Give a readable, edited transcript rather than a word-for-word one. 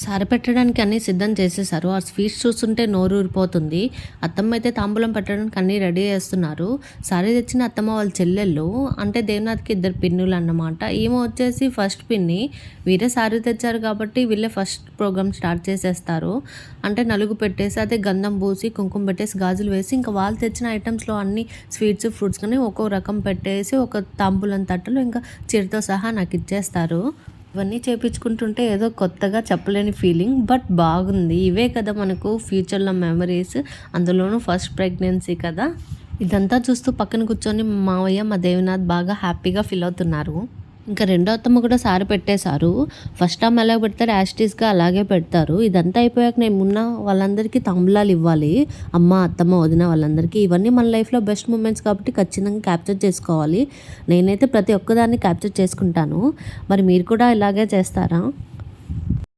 సారె పెట్టడానికి అన్నీ సిద్ధం చేసేసారు. ఆ స్వీట్స్ చూస్తుంటే నోరు ఊరిపోతుంది. అత్తమ్మ అయితే తాంబూలం పెట్టడానికి అన్నీ రెడీ చేస్తున్నారు. సారీ తెచ్చిన అత్తమ్మ వాళ్ళ చెల్లెళ్ళు అంటే దేవనాథ్‌కి ఇద్దరు పిన్నులన్నమాట. ఈమె వచ్చేసి ఫస్ట్ పిన్ని. వీరే సారీ తెచ్చారు కాబట్టి వీళ్ళే ఫస్ట్ ప్రోగ్రామ్ స్టార్ట్ చేసేస్తారు. అంటే నలుగు పెట్టేసి అదే గంధం పూసి, కుంకుమ పెట్టేసి, గాజులు వేసి ఇంకా వాళ్ళు తెచ్చిన ఐటెమ్స్‌లో అన్ని స్వీట్స్, ఫ్రూట్స్ కానీ ఒక్కో రకం పెట్టేసి ఒక తాంబూలం తట్టలో ఇంకా చీరతో సహా నాకిచ్చేస్తారు. ఇవన్నీ చేపించుకుంటుంటే ఏదో కొత్తగా చెప్పలేని ఫీలింగ్. బట్ బాగుంది. ఇవే కదా మనకు ఫ్యూచర్‌లో మెమరీస్. అందులోనూ ఫస్ట్ ప్రెగ్నెన్సీ కదా! ఇదంతా చూస్తూ పక్కన కూర్చొని మా మావయ్య, మా దేవనాథ్ బాగా హ్యాపీగా ఫీల్ అవుతున్నారు. ఇంకా రెండో అత్తమ్మ కూడా సారె పెట్టేశారు. ఫస్ట్ ఆమె ఎలా పెడతారో యాజ్ ఇట్ ఈస్‌గా అలాగే పెడతారు. ఇదంతా అయిపోయాక నేను ఉన్న వాళ్ళందరికీ తాంబూలాలు ఇవ్వాలి. అమ్మ, అత్తమ్మ, వదిన వాళ్ళందరికీ. ఇవన్నీ మన లైఫ్‌లో బెస్ట్ మూమెంట్స్ కాబట్టి ఖచ్చితంగా క్యాప్చర్ చేసుకోవాలి. నేనైతే ప్రతి ఒక్కదాన్ని క్యాప్చర్ చేసుకుంటాను. మరి మీరు కూడా ఇలాగే చేస్తారా?